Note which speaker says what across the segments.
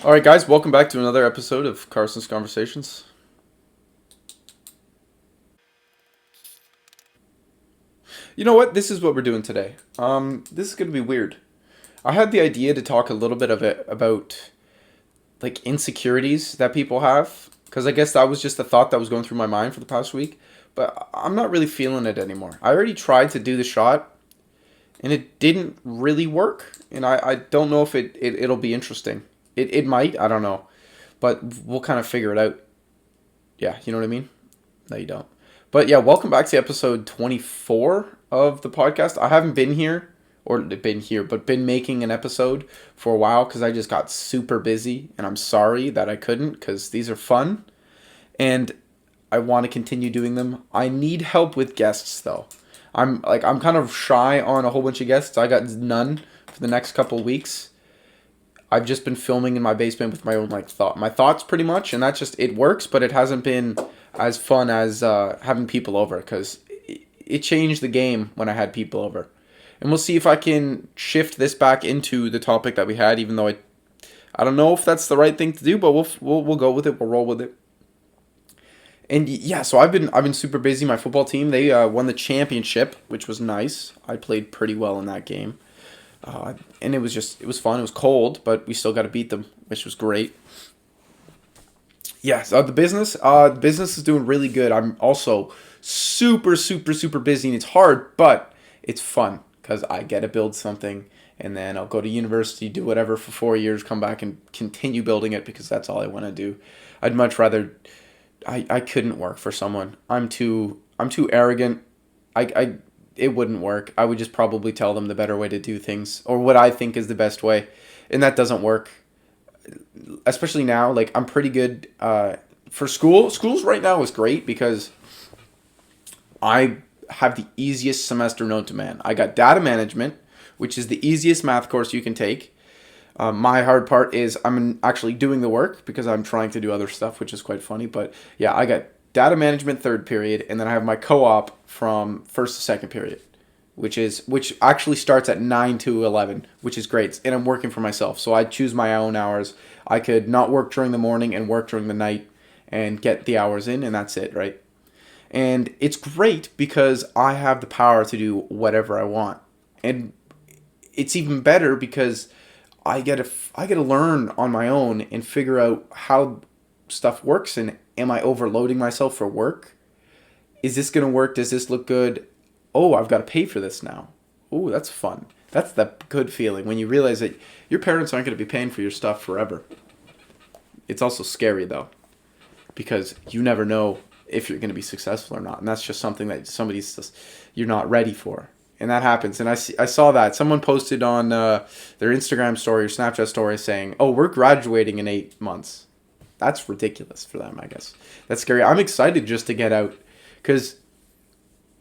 Speaker 1: All right, guys, welcome back to another episode of Carson's Conversations. You know what? This is what we're doing today. This is going to be weird. I had the idea to talk a little bit of it about like insecurities that people have, because I guess that was just a thought that was going through my mind for the past week. But I'm not really feeling it anymore. I already tried to do the shot, and it didn't really work. And I don't know if it'll be interesting. It might. I don't know. But we'll kind of figure it out. Yeah, you know what I mean? No, you don't. But yeah, welcome back to episode 24 of the podcast. I haven't been here, but been making an episode for a while because I just got super busy, and I'm sorry that I couldn't because these are fun, and I want to continue doing them. I need help with guests though. I'm kind of shy on a whole bunch of guests. I got none for the next couple of weeks. I've just been filming in my basement with my own my thoughts pretty much, and that just it works, but it hasn't been as fun as having people over because it changed the game when I had people over. And we'll see if I can shift this back into the topic that we had, even though I don't know if that's the right thing to do, but we'll go with it. We'll roll with it. And yeah, so I've been super busy. My football team, they won the championship, which was nice. I played pretty well in that game. And it was fun. It was cold, but we still got to beat them, which was great. Yes, the business is doing really good. I'm also super, super, super busy, and it's hard, but it's fun because I get to build something, and then I'll go to university, do whatever for 4 years, come back and continue building it because that's all I want to do. I'd much rather. I couldn't work for someone. I'm too arrogant. I it wouldn't work. I would just probably tell them the better way to do things or what I think is the best way, and that doesn't work. Especially now, like I'm pretty good for school. Schools right now is great because I have the easiest semester known to man. I got data management, which is the easiest math course you can take. My hard part is I'm actually doing the work because I'm trying to do other stuff, which is quite funny. But yeah, I got data management third period, and then I have my co-op from first to second period, which actually starts at 9 to 11, which is great. And I'm working for myself, so I choose my own hours. I could not work during the morning and work during the night and get the hours in, and that's it, right? And it's great because I have the power to do whatever I want. And it's even better because I get to learn on my own and figure out how stuff works, and am I overloading myself for work? Is this going to work? Does this look good? Oh, I've got to pay for this now. Oh, that's fun. That's the good feeling when you realize that your parents aren't going to be paying for your stuff forever. It's also scary though, because you never know if you're going to be successful or not, and that's just something that you're not ready for, and that happens. And I saw that someone posted on their Instagram story or Snapchat story saying, "Oh, we're graduating in 8 months." That's ridiculous for them, I guess. That's scary. I'm excited just to get out because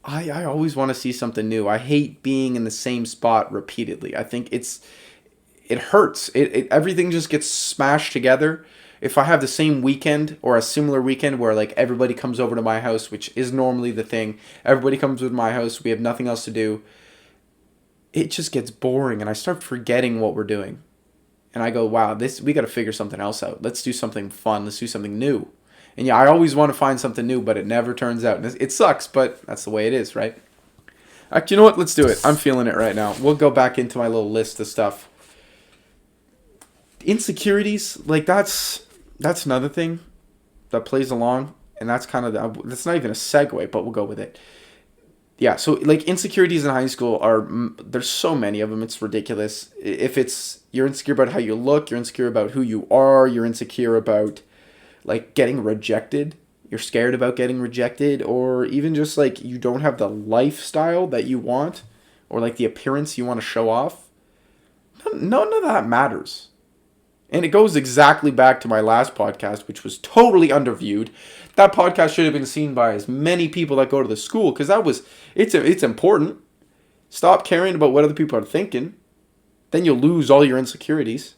Speaker 1: I always want to see something new. I hate being in the same spot repeatedly. I think it hurts. Everything just gets smashed together. If I have the same weekend or a similar weekend where like everybody comes over to my house, which is normally the thing, everybody comes to my house, we have nothing else to do, it just gets boring and I start forgetting what we're doing. And I go, wow, we got to figure something else out. Let's do something fun. Let's do something new. And yeah, I always want to find something new, but it never turns out. And it sucks, but that's the way it is, right? Actually, you know what? Let's do it. I'm feeling it right now. We'll go back into my little list of stuff. Insecurities, like that's another thing that plays along, and that's kind of that's not even a segue, but we'll go with it. Yeah, so like insecurities in high school there's so many of them, it's ridiculous. If it's you're insecure about how you look, you're insecure about who you are, you're insecure about like getting rejected, you're scared about getting rejected, or even just like you don't have the lifestyle that you want or like the appearance you want to show off. None of that matters. And it goes exactly back to my last podcast, which was totally underviewed. That podcast should have been seen by as many people that go to the school, because it's important. Stop caring about what other people are thinking. Then you'll lose all your insecurities.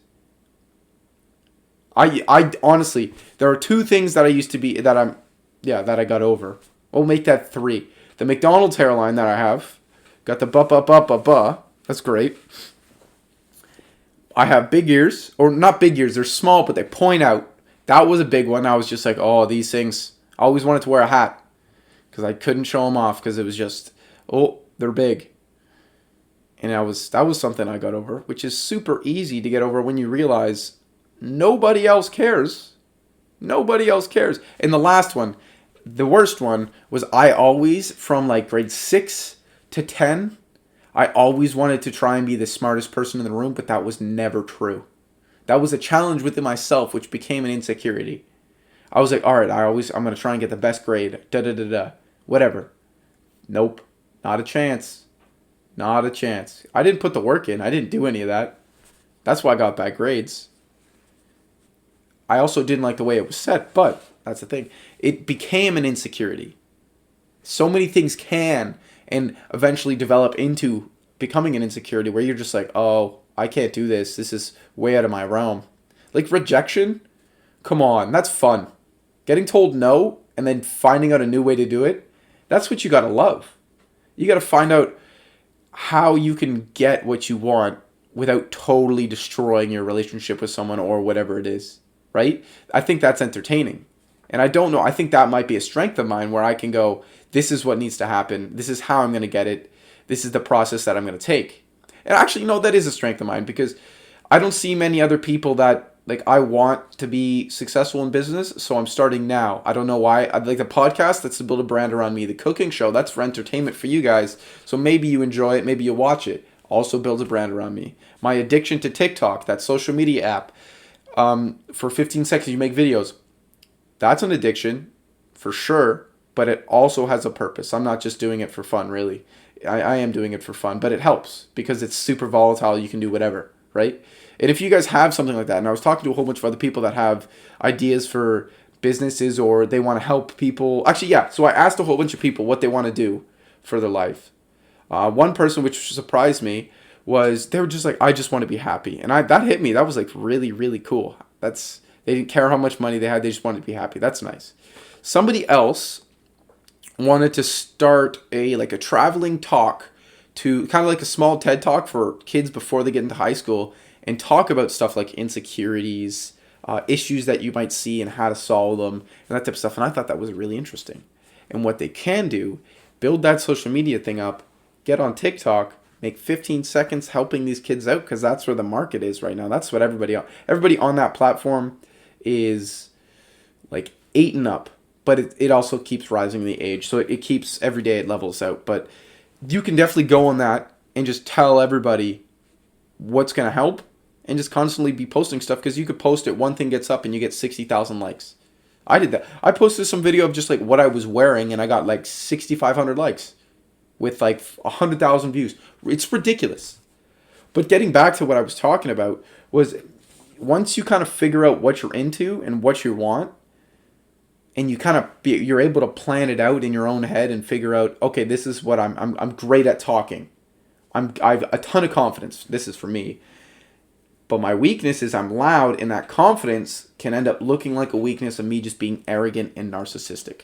Speaker 1: I honestly, there are two things that I used to be, that I got over. We'll make that three. The McDonald's hairline that I have. Got the ba. That's great. I have big ears, or not big ears, they're small, but they point out. That was a big one. I was just like, oh, these things. I always wanted to wear a hat because I couldn't show them off because it was just, oh, they're big. And that was something I got over, which is super easy to get over when you realize nobody else cares. Nobody else cares. And the last one, the worst one, was I always, from like grade 6 to 10, I always wanted to try and be the smartest person in the room, but that was never true. That was a challenge within myself, which became an insecurity. I was like, all right, I'm going to try and get the best grade, da-da-da-da, whatever. Nope, not a chance. Not a chance. I didn't put the work in. I didn't do any of that. That's why I got bad grades. I also didn't like the way it was set, but that's the thing. It became an insecurity. So many things can and eventually develop into becoming an insecurity where you're just like, oh, I can't do this. This is way out of my realm. Like rejection, come on, that's fun. Getting told no and then finding out a new way to do it, that's what you got to love. You got to find out how you can get what you want without totally destroying your relationship with someone or whatever it is, right? I think that's entertaining. And I don't know, I think that might be a strength of mine where I can go, this is what needs to happen. This is how I'm going to get it. This is the process that I'm going to take. And actually, that is a strength of mine because I don't see many other people that, like, I want to be successful in business, so I'm starting now. I don't know why. I like the podcast, that's to build a brand around me. The cooking show, that's for entertainment for you guys. So maybe you enjoy it, maybe you watch it. Also builds a brand around me. My addiction to TikTok, that social media app, for 15 seconds you make videos. That's an addiction, for sure, but it also has a purpose. I'm not just doing it for fun, really. I am doing it for fun, but it helps because it's super volatile. You can do whatever, right? And if you guys have something like that, and I was talking to a whole bunch of other people that have ideas for businesses or they want to help people. Actually, yeah, so I asked a whole bunch of people what they want to do for their life. One person, which surprised me, was they were just like, I just want to be happy. And that hit me. That was like really, really cool. They didn't care how much money they had. They just wanted to be happy. That's nice. Somebody else wanted to start a traveling talk to kind of like a small TED talk for kids before they get into high school and talk about stuff like insecurities, issues that you might see and how to solve them and that type of stuff. And I thought that was really interesting. And what they can do, build that social media thing up, get on TikTok, make 15 seconds helping these kids out because that's where the market is right now. That's what everybody on that platform is like 8 and up. But it also keeps rising the age. So it keeps every day it levels out. But you can definitely go on that and just tell everybody what's going to help and just constantly be posting stuff because you could post it, one thing gets up and you get 60,000 likes. I did that. I posted some video of just like what I was wearing and I got like 6,500 likes with like 100,000 views. It's ridiculous. But getting back to what I was talking about was once you kind of figure out what you're into and what you want, and you kind of you're able to plan it out in your own head and figure out, okay, this is what I'm great at talking. I've a ton of confidence. This is for me. But my weakness is I'm loud, and that confidence can end up looking like a weakness of me just being arrogant and narcissistic.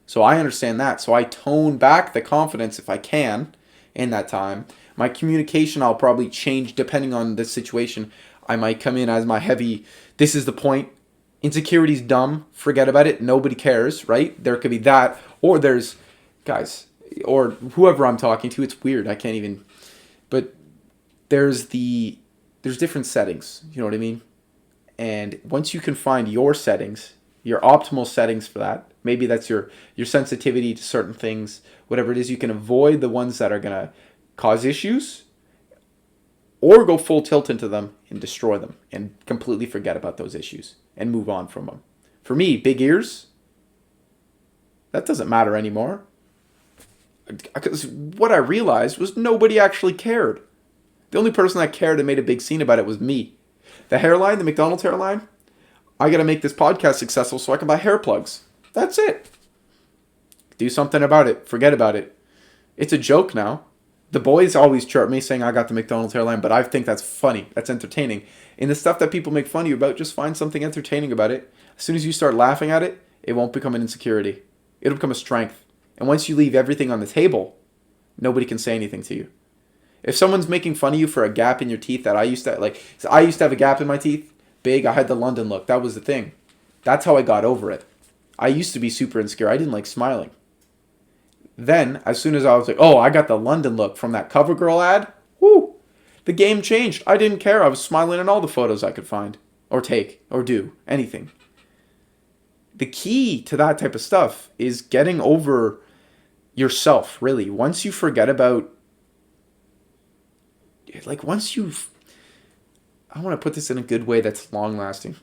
Speaker 1: So I understand that. So I tone back the confidence if I can in that time. My communication I'll probably change depending on the situation. I might come in as my heavy, this is the point. Insecurity's dumb. Forget about it. Nobody cares, right? There could be that. Or there's, guys, or whoever I'm talking to. It's weird. I can't even. But there's different settings. You know what I mean? And once you can find your settings, your optimal settings for that, maybe that's your sensitivity to certain things, whatever it is, you can avoid the ones that are going to cause issues or go full tilt into them and destroy them and completely forget about those issues and move on from them. For me, big ears, that doesn't matter anymore. Because what I realized was nobody actually cared. The only person that cared and made a big scene about it was me. The hairline, the McDonald's hairline, I got to make this podcast successful so I can buy hair plugs. That's it. Do something about it. Forget about it. It's a joke now. The boys always chirp me saying I got the McDonald's hairline, but I think that's funny. That's entertaining. And the stuff that people make fun of you about, just find something entertaining about it. As soon as you start laughing at it, it won't become an insecurity. It'll become a strength. And once you leave everything on the table, nobody can say anything to you. If someone's making fun of you for a gap in your teeth that I used to like, so I used to have a gap in my teeth, big. I had the London look. That was the thing. That's how I got over it. I used to be super insecure. I didn't like smiling. Then, as soon as I was like, oh, I got the London look from that CoverGirl ad, whoo, the game changed. I didn't care. I was smiling in all the photos I could find or take or do anything. The key to that type of stuff is getting over yourself, really. Once you forget about, like, once you've, I want to put this in a good way that's long lasting.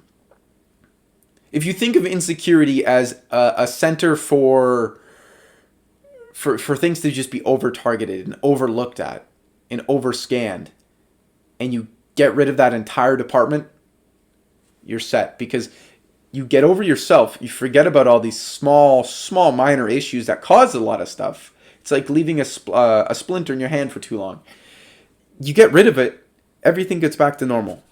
Speaker 1: If you think of insecurity as a center for things to just be over targeted and overlooked at and overscanned, and you get rid of that entire department, you're set. Because you get over yourself, you forget about all these small minor issues that cause a lot of stuff. It's like leaving a splinter in your hand for too long. You get rid of it, everything gets back to normal.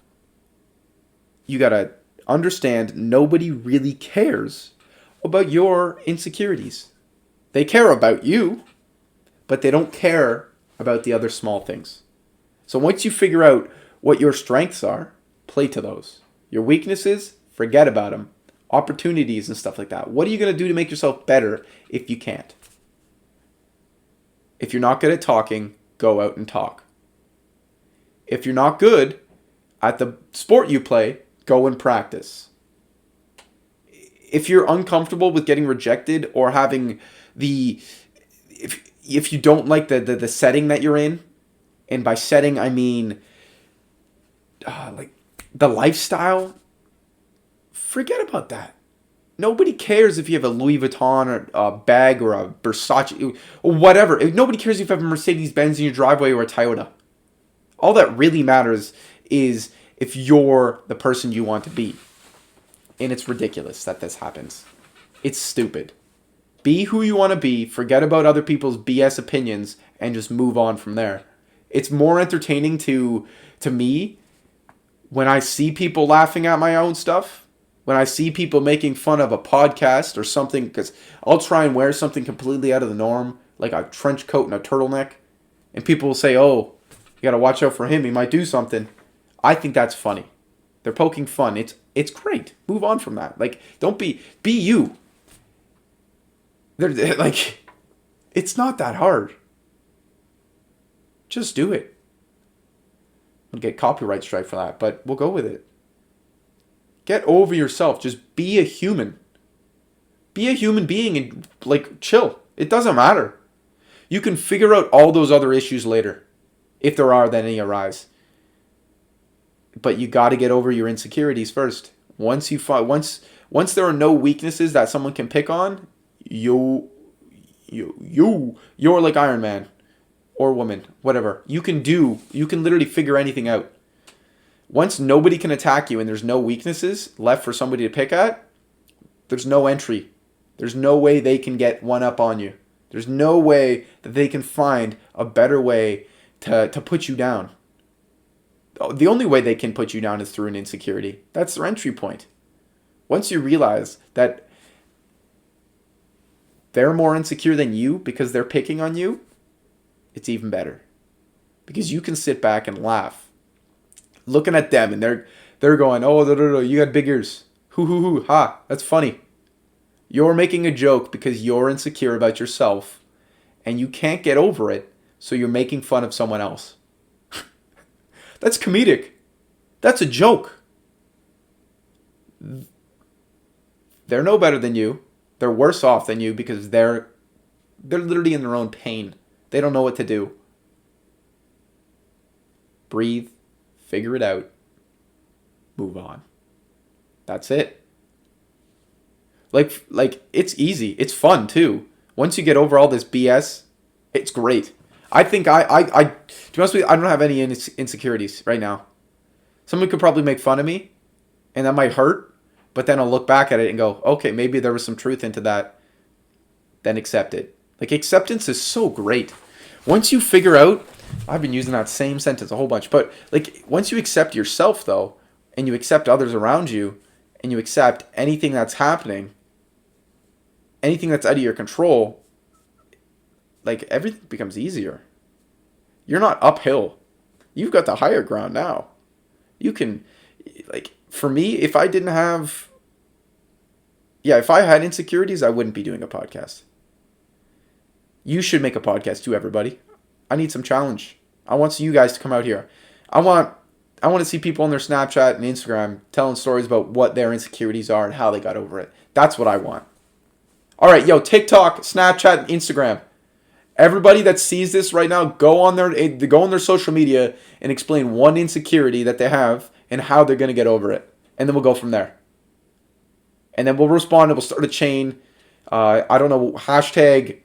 Speaker 1: You gotta understand nobody really cares about your insecurities. They care about you, but they don't care about the other small things. So once you figure out what your strengths are, play to those. Your weaknesses, forget about them. Opportunities and stuff like that. What are you going to do to make yourself better if you can't? If you're not good at talking, go out and talk. If you're not good at the sport you play, go and practice. If you're uncomfortable with getting rejected or having if you don't like the setting that you're in, and by setting I mean like the lifestyle, forget about that. Nobody cares if you have a Louis Vuitton or a bag or a Versace or whatever. Nobody cares if you have a Mercedes-Benz in your driveway or a Toyota. All that really matters is if you're the person you want to be. And it's ridiculous that this happens. It's stupid. Be who you want to be, forget about other people's BS opinions, and just move on from there. It's more entertaining to me when I see people laughing at my own stuff, when I see people making fun of a podcast or something, because I'll try and wear something completely out of the norm, like a trench coat and a turtleneck, and people will say, oh, you got to watch out for him, he might do something. I think that's funny. They're poking fun. It's great. Move on from that. Like, don't be you. They're like, it's not that hard. Just do it. I'll get copyright strike for that, but we'll go with it. Get over yourself. Just be a human. Be a human being and, like, chill. It doesn't matter. You can figure out all those other issues later, if there are then any arise. But you got to get over your insecurities first. Once there are no weaknesses that someone can pick on, you're like Iron Man or woman, whatever. You can literally figure anything out. Once nobody can attack you and there's no weaknesses left for somebody to pick at, there's no entry. There's no way they can get one up on you. There's no way that they can find a better way to put you down. The only way they can put you down is through an insecurity. That's their entry point. Once you realize that they're more insecure than you because they're picking on you, it's even better. Because you can sit back and laugh. Looking at them and they're going, oh, no, you got big ears. Hoo, ha, that's funny. You're making a joke because you're insecure about yourself and you can't get over it, so you're making fun of someone else. That's comedic. That's a joke. They're no better than you. They're worse off than you because they're literally in their own pain. They don't know what to do. Breathe. Figure it out. Move on. That's it. Like it's easy. It's fun too. Once you get over all this BS, it's great. I think to be honest with you, I don't have any insecurities right now. Someone could probably make fun of me, and that might hurt, but then I'll look back at it and go, okay, maybe there was some truth into that. Then accept it. Like, acceptance is so great. Once you figure out, I've been using that same sentence a whole bunch, but like once you accept yourself though, and you accept others around you, and you accept anything that's happening, anything that's out of your control, like everything becomes easier. You're not uphill. You've got the higher ground now. You can, like, for me, if I didn't have, yeah, if I had insecurities, I wouldn't be doing a podcast. You should make a podcast too, everybody. I need some challenge. I want you guys to come out here. I want to see people on their Snapchat and Instagram telling stories about what their insecurities are and how they got over it. That's what I want. All right, yo, TikTok, Snapchat, and Instagram. Everybody that sees this right now, go on their social media and explain one insecurity that they have and how they're going to get over it. And then we'll go from there. And then we'll respond and we'll start a chain. I don't know, hashtag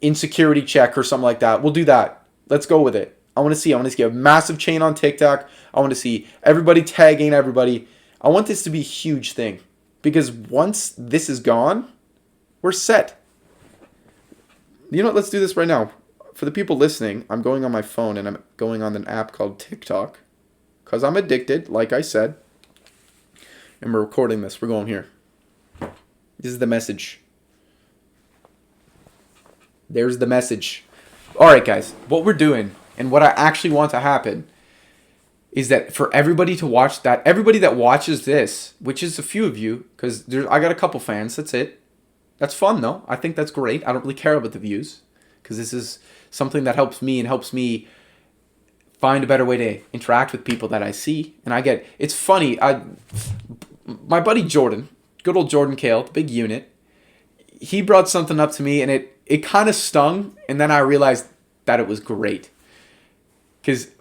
Speaker 1: insecurity check or something like that. We'll do that. Let's go with it. I want to see a massive chain on TikTok. I want to see everybody tagging everybody. I want this to be a huge thing. Because once this is gone, we're set. You know what? Let's do this right now. For the people listening, I'm going on my phone and I'm going on an app called TikTok. Because I'm addicted, like I said. And we're recording this. We're going here. This is the message. There's the message. All right, guys. What we're doing and what I actually want to happen is that for everybody to watch that, everybody that watches this, which is a few of you, because I got a couple fans. That's it. That's fun, though. I think that's great. I don't really care about the views because this is something that helps me and helps me find a better way to interact with people that I see. And it's funny. My buddy Jordan, good old Jordan Kale, the big unit, he brought something up to me and it kind of stung. And then I realized that it was great. Because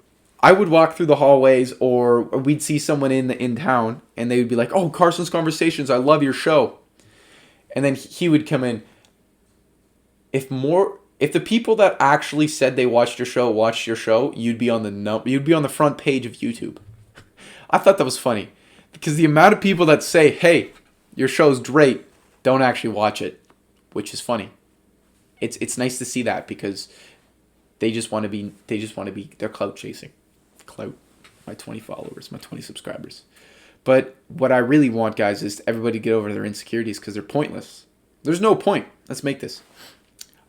Speaker 1: I would walk through the hallways or we'd see someone in town and they would be like, "Oh, Carson's Conversations, I love your show." And then he would come in. If the people that actually said they watched your show, you'd be on the front page of YouTube. I thought that was funny because the amount of people that say, "Hey, your show's great," don't actually watch it, which is funny. It's nice to see that because they just want to be they're clout chasing. Clout. My 20 followers, my 20 subscribers. But what I really want, guys, is everybody to get over their insecurities because they're pointless. There's no point. Let's make this.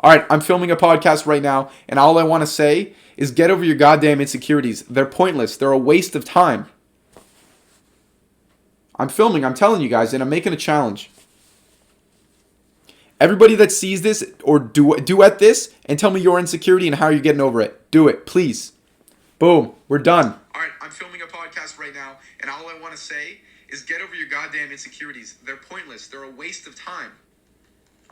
Speaker 1: All right, I'm filming a podcast right now, and all I want to say is get over your goddamn insecurities. They're pointless. They're a waste of time. I'm filming, I'm telling you guys, and I'm making a challenge. Everybody that sees this or duet this and tell me your insecurity and how you're getting over it. Do it, please. Boom, we're done. All right, I'm filming a podcast right now, and all I want to say is get over your goddamn insecurities. They're pointless. They're a waste of time.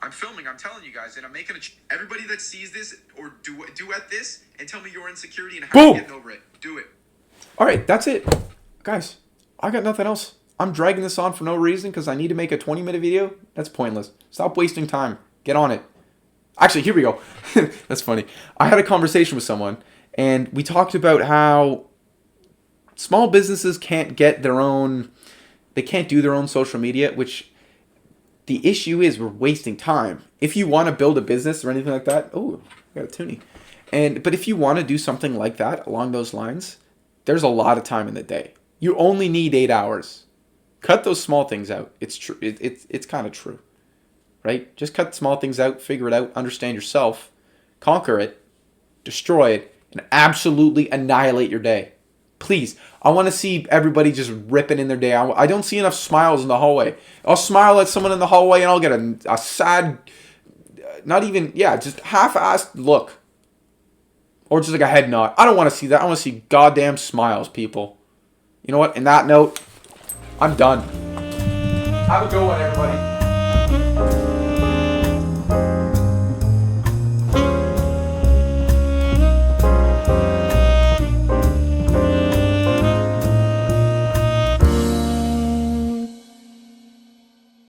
Speaker 1: I'm filming, I'm telling you guys, and I'm making everybody that sees this or duet this and tell me your insecurity and how you're getting over it. Do it. All right, that's it. Guys, I got nothing else. I'm dragging this on for no reason because I need to make a 20-minute video. That's pointless. Stop wasting time. Get on it. Actually, here we go. That's funny. I had a conversation with someone, and we talked about how small businesses can't get they can't do their own social media, which the issue is we're wasting time. If you want to build a business or anything like that, oh, I got a toonie. But if you want to do something like that along those lines, there's a lot of time in the day. You only need 8 hours. Cut those small things out. It's true. It's kind of true, right? Just cut small things out, figure it out, understand yourself, conquer it, destroy it, and absolutely annihilate your day. Please, I want to see everybody just ripping in their day. I don't see enough smiles in the hallway. I'll smile at someone in the hallway and I'll get a sad, just half-assed look. Or just like a head nod. I don't want to see that. I want to see goddamn smiles, people. You know what? In that note, I'm done. Have a good one, everybody.